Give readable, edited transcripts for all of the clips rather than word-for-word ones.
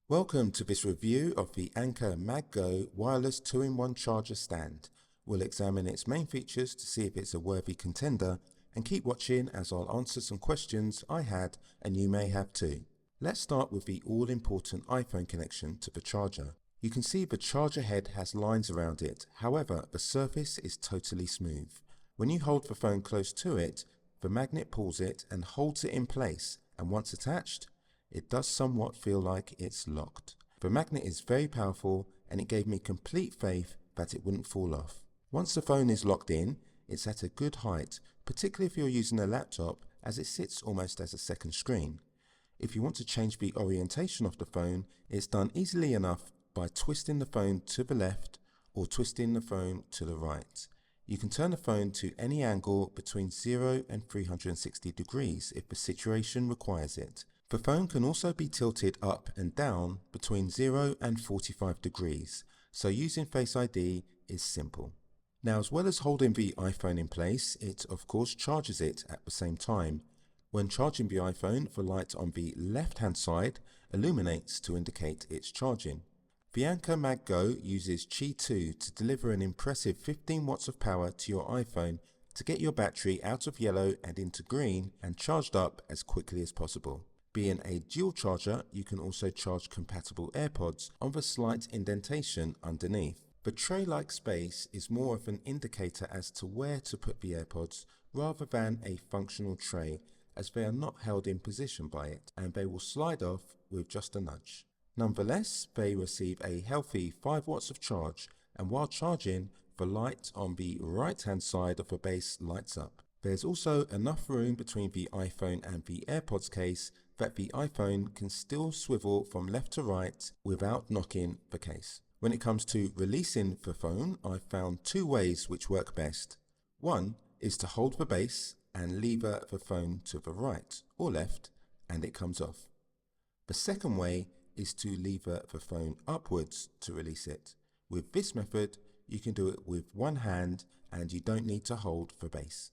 Welcome to this review of the Anker MagGo wireless 2-in-1 charger stand. We'll examine its main features to see if it's a worthy contender, and keep watching as I'll answer some questions I had and you may have too. Let's start with the all-important iPhone connection to the charger. You can see the charger head has lines around it, however the surface is totally smooth. When you hold the phone close to it, the magnet pulls it and holds it in place, and once attached, it does somewhat feel like it's locked. The magnet is very powerful and it gave me complete faith that it wouldn't fall off. Once the phone is locked in, it's at a good height, particularly if you're using a laptop, as it sits almost as a second screen. If you want to change the orientation of the phone, it's done easily enough by twisting the phone to the left or twisting the phone to the right. You can turn the phone to any angle between 0 and 360 degrees if the situation requires it. The phone can also be tilted up and down between 0 and 45 degrees, so using Face ID is simple. Now, as well as holding the iPhone in place, it of course charges it at the same time. When charging the iPhone, the light on the left-hand side illuminates to indicate it's charging. The Anker MagGo uses Qi 2 to deliver an impressive 15 watts of power to your iPhone to get your battery out of yellow and into green and charged up as quickly as possible. Being a dual charger, you can also charge compatible AirPods on the slight indentation underneath. The tray-like space is more of an indicator as to where to put the AirPods rather than a functional tray, as they are not held in position by it and they will slide off with just a nudge. Nonetheless, they receive a healthy 5 watts of charge, and while charging, the light on the right-hand side of the base lights up. There's also enough room between the iPhone and the AirPods case that the iPhone can still swivel from left to right without knocking the case. When it comes to releasing the phone, I've found two ways which work best. One is to hold the base and lever the phone to the right or left and it comes off. The second way is to lever the phone upwards to release it. With this method, you can do it with one hand and you don't need to hold the base.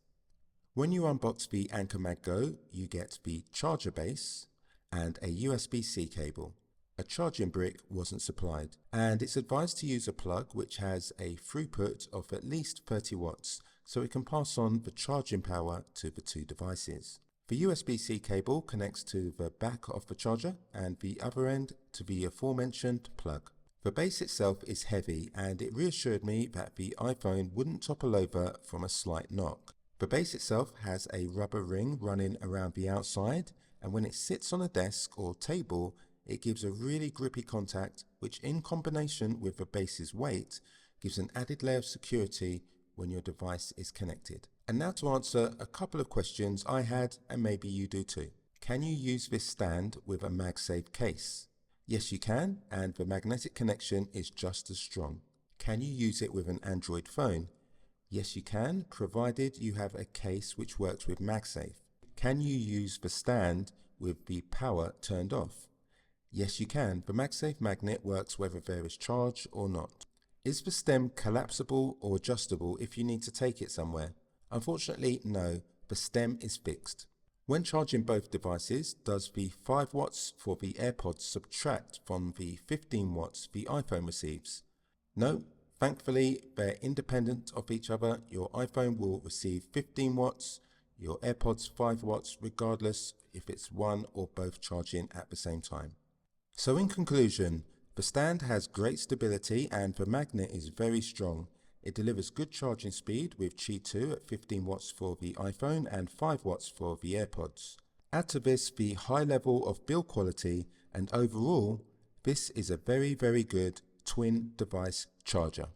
When you unbox the Anker MagGo, you get the charger base and a USB-C cable. A charging brick wasn't supplied, and it's advised to use a plug which has a throughput of at least 30 watts, so it can pass on the charging power to the two devices. The USB-C cable connects to the back of the charger and the other end to the aforementioned plug. The base itself is heavy and it reassured me that the iPhone wouldn't topple over from a slight knock. The base itself has a rubber ring running around the outside, and when it sits on a desk or table, it gives a really grippy contact, which in combination with the base's weight, gives an added layer of security when your device is connected. And now to answer a couple of questions I had, and maybe you do too. Can you use this stand with a MagSafe case? Yes, you can, and the magnetic connection is just as strong. Can you use it with an Android phone? Yes, you can, provided you have a case which works with MagSafe. Can you use the stand with the power turned off? Yes, you can. The MagSafe magnet works whether there is charge or not. Is the stem collapsible or adjustable if you need to take it somewhere? Unfortunately, no. The stem is fixed. When charging both devices, does the 5 watts for the AirPods subtract from the 15 watts the iPhone receives? No. Thankfully, they're independent of each other. Your iPhone will receive 15 watts, your AirPods 5 watts, regardless if it's one or both charging at the same time. So in conclusion, the stand has great stability and the magnet is very strong. It delivers good charging speed with Qi 2 at 15 watts for the iPhone and 5 watts for the AirPods. Add to this the high level of build quality, and overall, this is a very good twin device charger.